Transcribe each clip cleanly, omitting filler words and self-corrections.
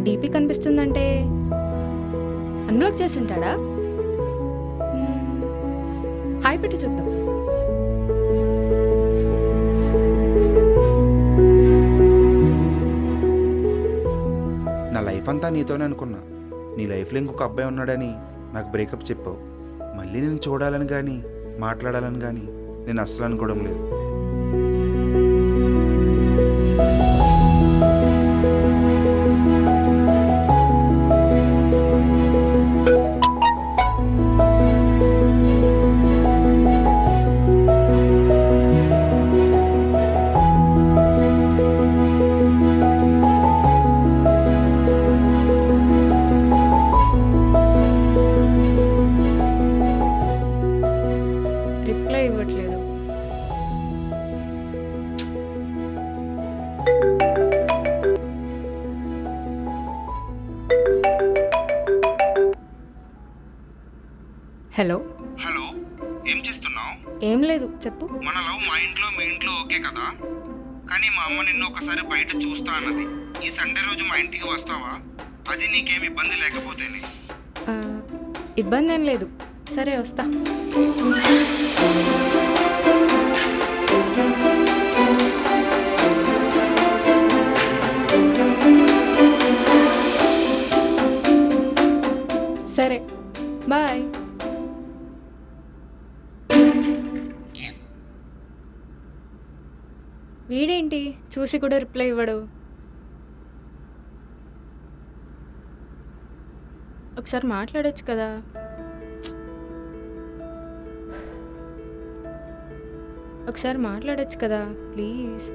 DP కనిపిస్తుందంటే unblock చేసి ఉంటాడా? Hi పెట్టి చూద్దాం. నా లైఫ్ అంతా నీతోనే అనుకున్నా. నీ లైఫ్లో ఇంకొక అబ్బాయి ఉన్నాడని నాకు బ్రేకప్ చెప్పావు. మళ్ళీ నేను చూడాలని కానీ మాట్లాడాలని కానీ నేను అస్సలు అనుకోవడం లేదు. రిప్లై ఇవ్వట్లేదు. హలో. హలో, ఏం చేస్తున్నావు? ఏం లేదు, చెప్పు. మన లవ్ మా ఇంట్లో మీ ఇంట్లో ఓకే కదా, కానీ మా అమ్మ నిన్ను ఒకసారి బయట చూస్తా అన్నది. ఈ సండే రోజు మా ఇంటికి వస్తావా? అది నీకేం ఇబ్బంది లేకపోతేనే. ఆ, ఇబ్బంది ఏం లేదు, సరే వస్తా. సరే, బాయ్. వీడేంటి చూసి కూడా రిప్లై ఇవ్వడు? ఒకసారి మాట్లాడొచ్చు కదా. ఒకసారి మాట్లాడొచ్చు కదా ప్లీజ్.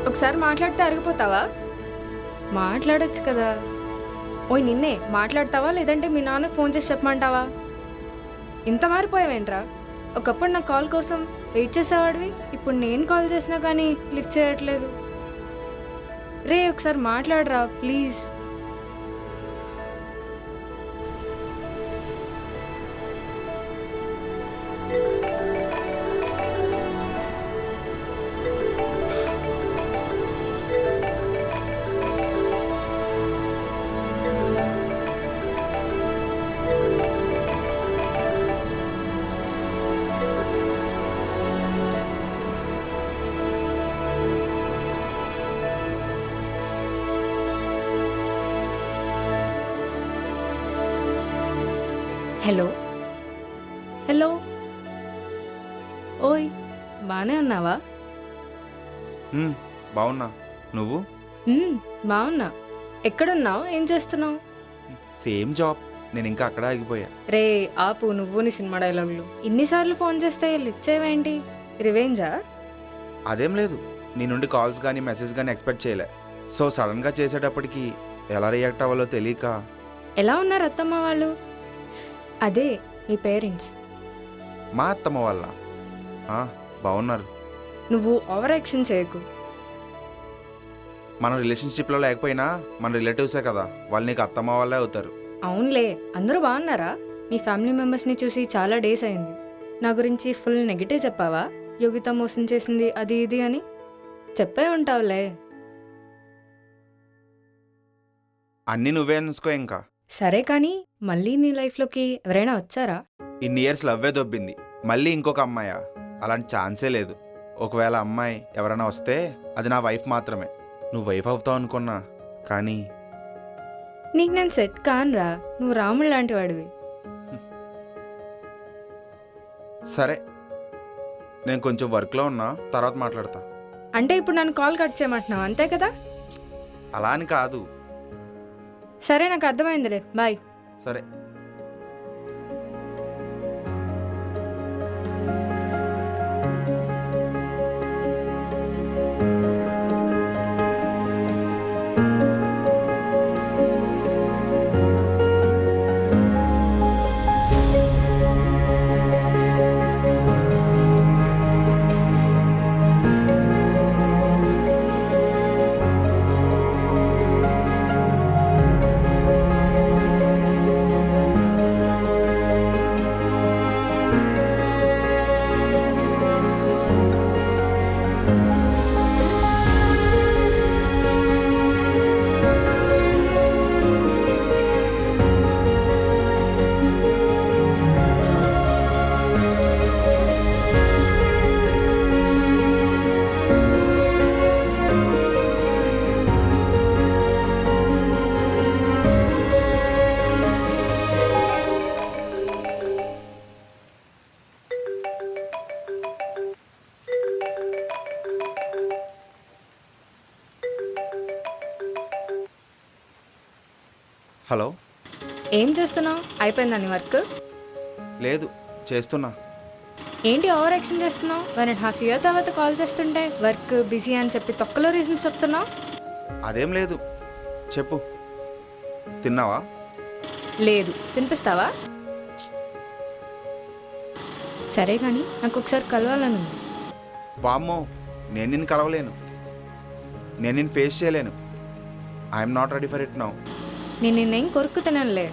ఒకసారి మాట్లాడితే అరిగిపోతావా? మాట్లాడొచ్చు కదా. ఓయ్ నిన్నే మాట్లాడతావా లేదంటే మీ నాన్నకు ఫోన్ చేసి చెప్పమంటావా? ఇంత మారిపోయావేంట్రా? ఒకప్పుడు నా కాల్ కోసం వెయిట్ చేసేవాడివి, ఇప్పుడు నేను కాల్ చేసినా కానీ లిఫ్ట్ చేయట్లేదు. రే ఒకసారి మాట్లాడరా ప్లీజ్. హలో. హలో. ఓయ్ బాగానే ఉన్నావా? బాగున్నా, నువ్వు? బాగున్నా. ఎక్కడున్నావు? ఏం చేస్తున్నావు? సేమ్ జాబ్, నేను ఇంకా అక్కడ ఆగిపోయా. రే ఆపు నువ్వు నీ సినిమా డైలాగులు. ఇన్నిసార్లు ఫోన్ చేస్తే లిఫ్ట్ చేయవేంటి? రివెంజా? అదేం లేదు, నీ నుండి కాల్స్ కానీ మెసేజ్ కానీ ఎక్స్పెక్ట్ చేయలే. సో సడన్గా చేసేటప్పటికి ఎలా రియాక్ట్ అవ్వాలో తెలియక. ఎలా ఉన్నారు అత్తమ్మ వాళ్ళు? అదే మీ పేరెంట్స్. మా అత్తమ్మ వాళ్ళ బాగున్నారు. నువ్వు ఓవర్ యాక్షన్ చేయకు. మన రిలేషన్షిప్లో లేకపోయినా మన రిలేటివ్సే కదా, వాళ్ళు నీకు అత్తమ్మ వాళ్ళే అవుతారు. అవునులే, అందరూ బాగున్నారా? మీ ఫ్యామిలీ మెంబర్స్ని చూసి చాలా డేస్ అయింది. నా గురించి ఫుల్ నెగిటివ్ చెప్పావా? యోగిత మోసం చేసింది అది ఇది అని చెప్పే ఉంటావులే. అన్నీ నువ్వే అనుకో ఇంకా. సరే కానీ మళ్ళీ నీ లైఫ్లోకి ఎవరైనా వచ్చారా? ఇన్ని ఇయర్స్ లవ్వే దొబ్బింది, మళ్ళీ ఇంకొక అమ్మాయా? అలాంటి ఛాన్సే లేదు. ఒకవేళ అమ్మాయి ఎవరైనా వస్తే అది నా వైఫ్ మాత్రమే. నువ్వు వైఫ్ అవుతావు అనుకున్నా, కానీ నీకు నేను సెట్ కానురా, నువ్వు రాముడు లాంటి వాడివి. సరే, నేను కొంచెం వర్క్లో ఉన్నా, తర్వాత మాట్లాడతా. అంటే ఇప్పుడు నన్ను కాల్ కట్ చేయమంటున్నావు అంతే కదా? అలా అని కాదు. సరే, నాకు అర్థమైందిలే, బాయ్. సరే. హలో. ఏం చేస్తున్నావు? అయిపోయిందా నీ వర్క్? లేదు, చేస్తున్నా. ఏంటి ఓవర్ యాక్షన్ చేస్తున్నావు? 1.5 years తర్వాత కాల్ చేస్తుంటే వర్క్ బిజీ అని చెప్పి తొక్కలో రీజన్స్ చెప్తున్నావు. అదేం లేదు, చెప్పు. తిన్నావా? లేదు. తినిపిస్తావా? సరే కానీ నాకు ఒకసారి కలవాలని ఉంది. వామ్మో, నేను నిన్ను కలవలేను, నేను నిన్ను ఫేస్ చేయలేను. I'm not ready for it now. నేను నిన్నేం కొరుకుతున్నానులే.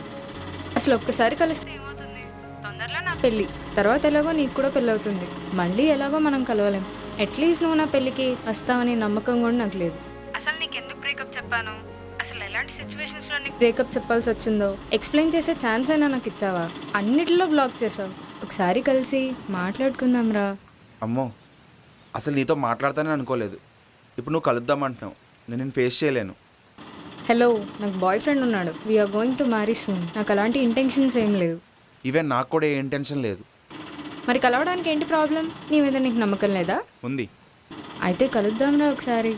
అసలు ఒక్కసారి కలిస్తే ఏమవుతుంది? తొందరలో నా పెళ్ళి, తర్వాత ఎలాగో నీకు కూడా పెళ్ళి అవుతుంది. మళ్ళీ ఎలాగో మనం కలవలేం. అట్లీస్ట్ నువ్వు నా పెళ్ళికి వస్తావని నమ్మకం కూడా నాకు లేదు. అసలు నీకు ఎందుకు బ్రేకప్ చెప్పాను? అసలు ఎలాంటి సిచ్యువేషన్స్లో నీకు బ్రేకప్ చెప్పాల్సి వచ్చిందో ఎక్స్ప్లెయిన్ చేసే ఛాన్స్ అయినా నాకు ఇచ్చావా? అన్నిటిలో బ్లాక్ చేసావు. ఒకసారి కలిసి మాట్లాడుకుందాం రా. అమ్మో, అసలు నీతో మాట్లాడతానని అనుకోలేదు. ఇప్పుడు నువ్వు కలుద్దామంటున్నావు, నేను నిన్ను ఫేస్ చేయలేను. హలో, నాకు బాయ్ ఫ్రెండ్ ఉన్నాడు. We're going to marry soon. నాకు అలాంటి ఇంటెన్షన్స్ ఏం లేవు. ఈవెన్ నాకు కూడా ఏ ఇంటెన్షన్ లేదు. మరి కలవడానికి ఏంటి ప్రాబ్లం? నీ మీద నీకు నమ్మకం లేదా? ఉంది. అయితే కలుద్దాంరా ఒకసారి.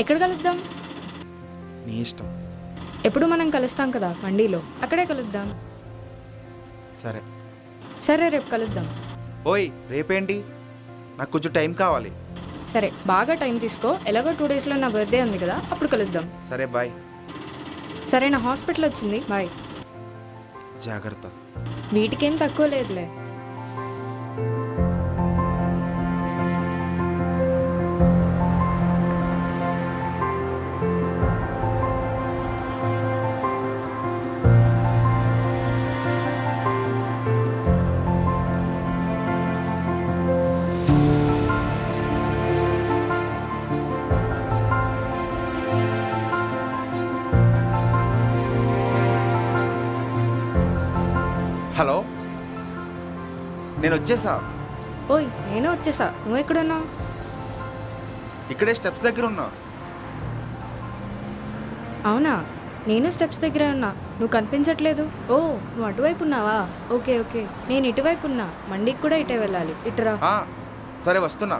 ఎక్కడ కలుద్దాం? నీ ఇష్టం. ఎప్పుడు మనం కలుస్తాం కదా మండీలో, అక్కడే కలుద్దాం. సరే. సరే, రేపు కలుద్దాం. ఓయ్, రేపేంటి? నాకు కొంచెం టైం కావాలి. సరే, బాగా టైం తీసుకో. ఎలాగో 2 daysలో నా బర్త్డే ఉంది కదా, అప్పుడు కలుద్దాం. సరే, బాయ్. సరే, నా హాస్పిటల్ వచ్చింది, బాయ్. జాగ్రత్త. వీటికేం తక్కువ లేదులే. హలో, నేను వచ్చేసా. ఓయ్, నేను వచ్చేసా. నువ్వు ఎక్కడున్నావు? ఇక్కడే స్టెప్స్ దగ్గర ఉన్నా. అవునా? నేను స్టెప్స్ దగ్గరే ఉన్నా, నువ్వు కనిపించట్లేదు. ఓ, నువ్వు అటువైపు ఉన్నావా? ఓకే ఓకే, నేను ఇటువైపు ఉన్నా. మండికి కూడా ఇటే వెళ్ళాలి. ఇటురా. సరే, వస్తున్నా.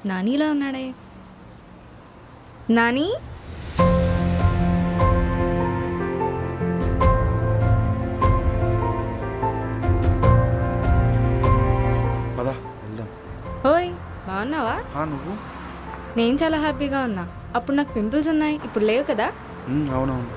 నానీలా ఉన్నాడే. నాని, పద వెళ్దాం. ఓయ్, బాగున్నావా? నువ్వు? నేను చాలా హ్యాపీగా ఉన్నా. అప్పుడు నాకు పింపుల్స్ ఉన్నాయి, ఇప్పుడు లేవు కదా. అవునవును.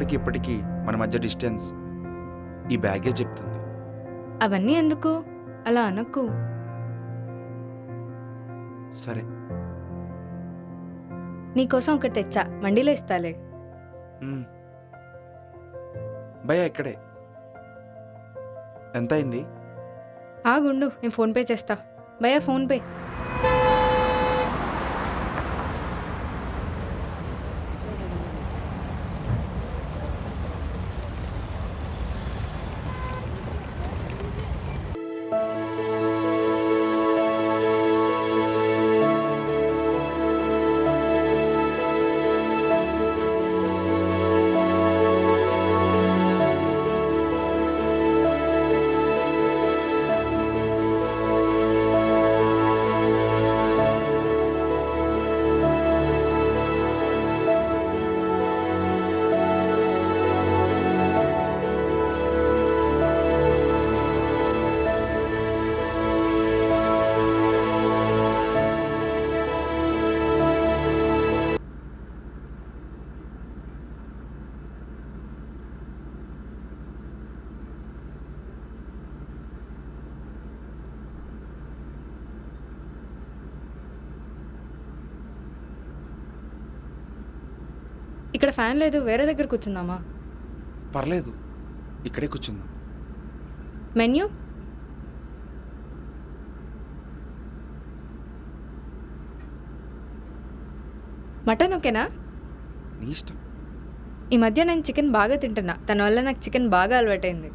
అప్పటికి ఇప్పటికీ మన మధ్య డిస్టెన్స్ ఈ బ్యాగే చెప్తుంది. అవన్నీ ఎందుకు అలా అనకు. సరే. నీకోసం ఒకటి తెచ్చా, మండీలో ఇస్తాలే. భయ్యా ఇక్కడే. ఎంత అయింది? ఆగుండు, నేను ఫోన్పే చేస్తా. భయ్యా ఫోన్పే. ఇక్కడ ఫ్యాన్ లేదు, వేరే దగ్గర కూర్చుందామా? పర్లేదు, ఇక్కడే కూర్చుందాం. మెన్యూ మటన్ ఓకేనా? నీ ఇష్టం. ఈ మధ్య నేను చికెన్ బాగా తింటున్నా, తన వల్ల నాకు చికెన్ బాగా అలవాటైంది.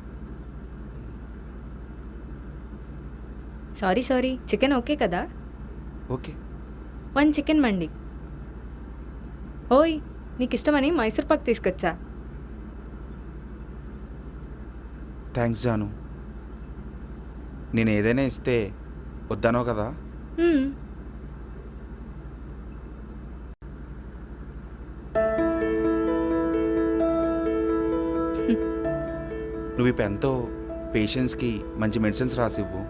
సారీ చికెన్ ఓకే కదా? ఓకే. 1 చికెన్ మండి. ఓయ్, నీకు ఇష్టమని మైసూర్ పాక్ తీసుకొచ్చా. థ్యాంక్స్ జాను. నేను ఏదైనా ఇస్తే వద్దానో కదా. మ్మ్. నువ్వు ఈ పెన్తో పేషెంట్స్కి మంచి మెడిసిన్స్ రాసివ్వు.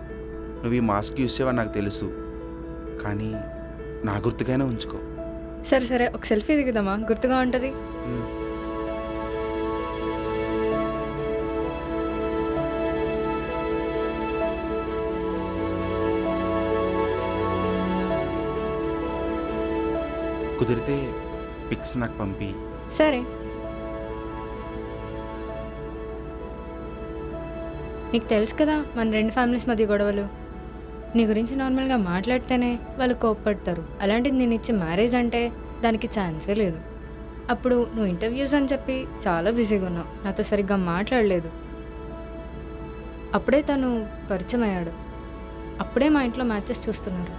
నువ్వు ఈ మాస్క్ యూస్ చేయవని నాకు తెలుసు, కానీ నా గుర్తుకైనా ఉంచుకో. సరే ఒక సెల్ఫీ దిగుదామా? గుర్తుగా ఉంటుంది. కుదిరితే పిక్స్ నాకు పంపి. సరే. నీకు తెలుసు కదా మన 2 ఫ్యామిలీస్ మధ్య గొడవలు. నీ గురించి నార్మల్గా మాట్లాడితేనే వాళ్ళు కోప్పడతారు. అలాంటిది నేను ఇచ్చే మ్యారేజ్ అంటే దానికి ఛాన్సే లేదు. అప్పుడు నువ్వు ఇంటర్వ్యూస్ అని చెప్పి చాలా బిజీగా ఉన్నావు, నాతో సరిగ్గా మాట్లాడలేదు. అప్పుడే తను పరిచయం అయ్యాడు. అప్పుడే మా ఇంట్లో మ్యాచెస్ చూస్తున్నారు.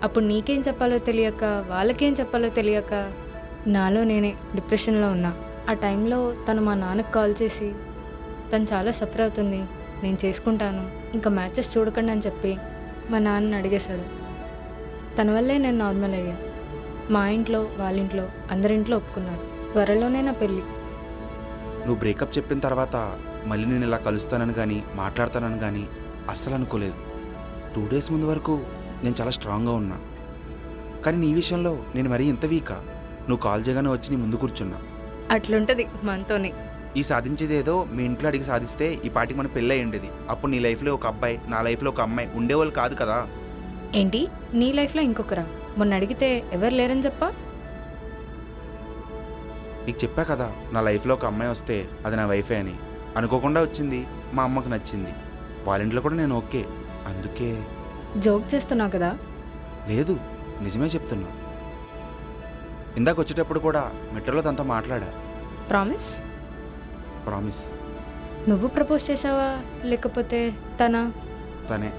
అప్పుడు నీకేం చెప్పాలో తెలియక, వాళ్ళకేం చెప్పాలో తెలియక నాలో నేనే డిప్రెషన్లో ఉన్నా. ఆ టైంలో తను మా నాన్నకు కాల్ చేసి తను చాలా సఫర్ అవుతుంది, నేను చేసుకుంటాను, ఇంకా మ్యాచెస్ చూడకండి అని చెప్పి మా నాన్నని అడిగేశాడు. తన వల్లే నేను నార్మల్ అయ్యా. మా ఇంట్లో, వాళ్ళ ఇంట్లో, అందరింట్లో ఒప్పుకున్నారు. త్వరలోనే నా పెళ్ళి. నువ్వు బ్రేకప్ చెప్పిన తర్వాత మళ్ళీ నేను ఇలా కలుస్తానని కానీ మాట్లాడతానని కానీ అస్సలు అనుకోలేదు. 2 డేస్ ముందు వరకు నేను చాలా స్ట్రాంగ్గా ఉన్నా, కానీ నీ విషయంలో నేను మరీ ఇంత వీకా. నువ్వు కాల్ చేయగానే వచ్చి నీ ముందు కూర్చున్నా. అట్లుంటుంది మనతోనే. ఈ సాధించేది ఏదో మీ ఇంట్లో అడిగి సాధిస్తే ఈ పాటికి మన పెళ్ళి అయ్యి ఉండేది. అప్పుడు నీ లైఫ్లో ఒక అబ్బాయి, నా లైఫ్లో ఒక అమ్మాయి ఉండేవాళ్ళు కాదు కదా. ఏంటి నీ లైఫ్లో ఇంకొకరా? మొన్న అడిగితే ఎవరు లేరని చెప్పా. నీకు చెప్పా కదా, నా లైఫ్లో ఒక అమ్మాయి వస్తే అది నా వైఫే అని. అనుకోకుండా వచ్చింది, మా అమ్మకు నచ్చింది, వాళ్ళ ఇంట్లో కూడా నేను ఓకే. అందుకే. జోక్ చేస్తున్నావు కదా? లేదు, నిజమే చెప్తున్నా. ఇందాక వచ్చేటప్పుడు కూడా మెట్రోలో తనతో మాట్లాడా. ప్రామిస్? ప్రామిస్. నువ్వు ప్రపోజ్ చేసావా లేకపోతే తన? తనే.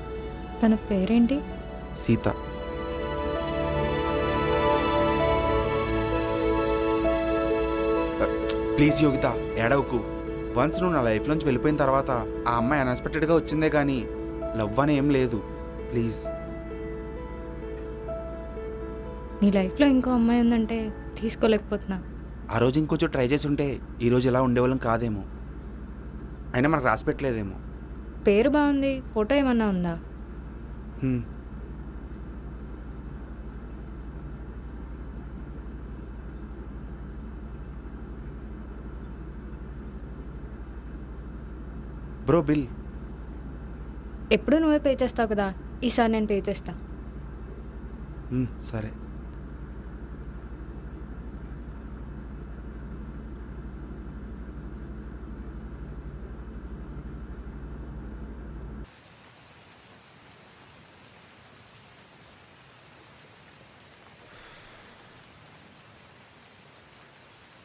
తన పేరేంటి? సీత. ప్లీజ్ యోగిత, ఏడవకు. వన్స్ నువ్వు నా లైఫ్లోంచి వెళ్ళిపోయిన తర్వాత ఆ అమ్మాయి అన్ఎక్స్పెక్టెడ్గా వచ్చిందే కానీ లవ్ అని ఏం లేదు. ప్లీజ్. నీ లైఫ్లో ఇంకో అమ్మాయి ఉందంటే తీసుకోలేకపోతున్నా. ఆ రోజు ఇంకొంచెం ట్రై చేసి ఉంటే ఈరోజు ఇలా ఉండేవాళ్ళం కాదేమో. అయినా మనకు రాసి పెట్టలేదేమో. పేరు బాగుంది, ఫోటో ఏమన్నా ఉందా? Bro bill. ఎప్పుడు నువ్వే పే చేస్తావు కదా, ఈసారి నేను పే చేస్తా. సరే.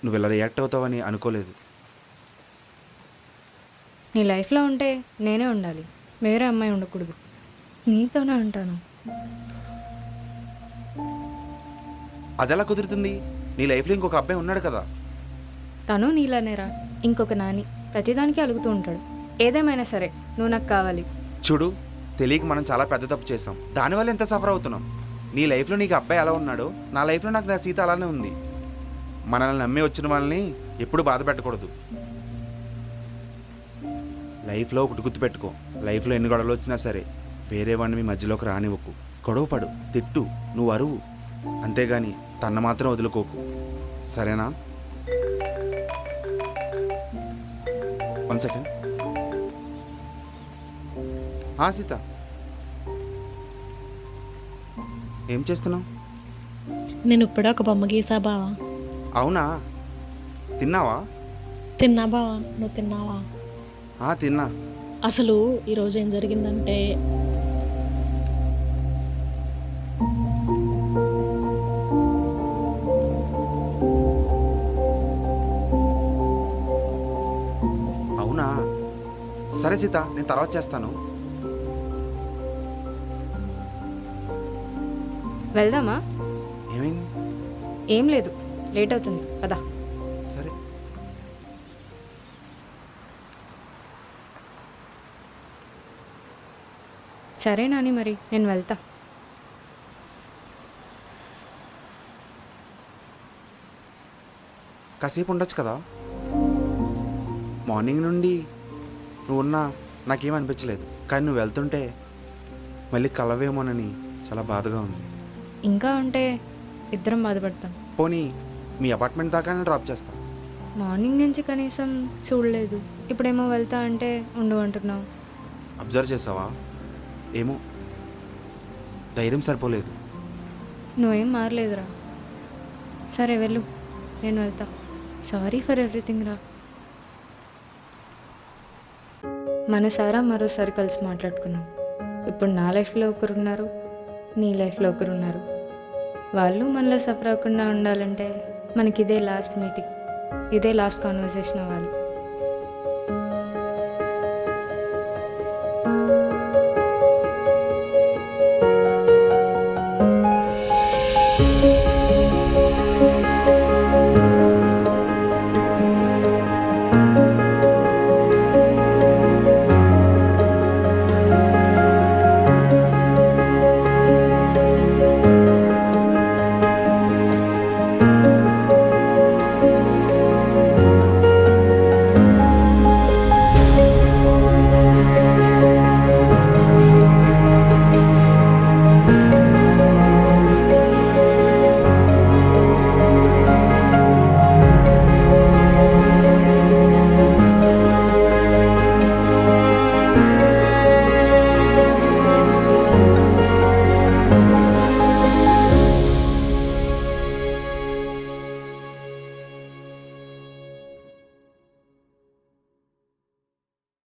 నువ్వు ఇలా రియాక్ట్ అవుతావని అనుకోలేదు. నీ లైఫ్లో ఉంటే నేనే ఉండాలి, వేరే అమ్మాయి ఉండకూడదు. నీతోనే ఉంటాను. అదెలా కుదురుతుంది? నీ లైఫ్లో ఇంకొక అబ్బాయి ఉన్నాడు కదా. తను నీలానేరా, ఇంకొక నాని. ప్రతిదానికి అలుగుతూ ఉంటాడు. ఏదేమైనా సరే నువ్వు నాకు కావాలి. చూడు, తెలియక మనం చాలా పెద్ద తప్పు చేసాం. దానివల్ల ఎంత సఫర్ అవుతున్నాం. నీ లైఫ్లో నీకు అబ్బాయి ఎలా ఉన్నాడో నా లైఫ్లో నాకు నా సీత అలానే ఉంది. మనల్ని నమ్మి వచ్చిన వాళ్ళని ఎప్పుడు బాధ పెట్టకూడదు. లైఫ్లో ఒకటి గుర్తుపెట్టుకో, లైఫ్లో ఎన్ని గొడవలు వచ్చినా సరే వేరే వాడిని మీ మధ్యలోకి రానివ్వకు. గొడవపడు, తిట్టు, నువ్వు అరువు, అంతేగాని తన్న మాత్రం వదులుకోకు. సరేనా? 1 సెకండ్. సీత, ఏం చేస్తున్నావు? నేను ఇప్పుడే ఒక బొమ్మ గీసా బావా. అవునా? తిన్నావా? తిన్నా బావా, నువ్వు తిన్నావా? తిన్నా. అసలు ఈరోజు ఏం జరిగిందంటే, అవునా? సరే సీత, నేను తర్వాత చేస్తాను. వెళ్దామా? ఏమైంది? ఏం లేదు, లేట్ అవుతుంది పదా. సరే. సరే నాని, మరి నేను వెళ్తా. కాసేపు ఉండొచ్చు కదా. మార్నింగ్ నుండి నువ్వు ఉన్నా నాకేం అనిపించలేదు, కానీ నువ్వు వెళ్తుంటే మళ్ళీ కలవేమోనని చాలా బాధగా ఉంది. ఇంకా ఉంటే ఇద్దరం బాధపడతాం. పోనీ మీ అపార్ట్మెంట్ దాకానే డ్రాప్ చేస్తా. మార్నింగ్ నుంచి కనీసం చూడలేదు, ఇప్పుడేమో వెళ్తా అంటే ఉండు అంటున్నావు. అబ్జర్వ్ చేసావా? ఏమో ధైర్యం సరిపోలేదు. నువ్వేం మారలేదురా. సరే వెళ్ళు, నేను వెళ్తా. సారీ ఫర్ ఎవ్రీథింగ్ రా. మనసారా మరోసారి కలిసి మాట్లాడుకున్నాం. ఇప్పుడు నా లైఫ్లో ఒకరున్నారు, నీ లైఫ్లో ఒకరున్నారు. వాళ్ళు మనలో సఫర్ అవ్వకుండా ఉండాలంటే మనకి ఇదే లాస్ట్ మీటింగ్, ఇదే లాస్ట్ కాన్వర్సేషన్ అవ్వాలి.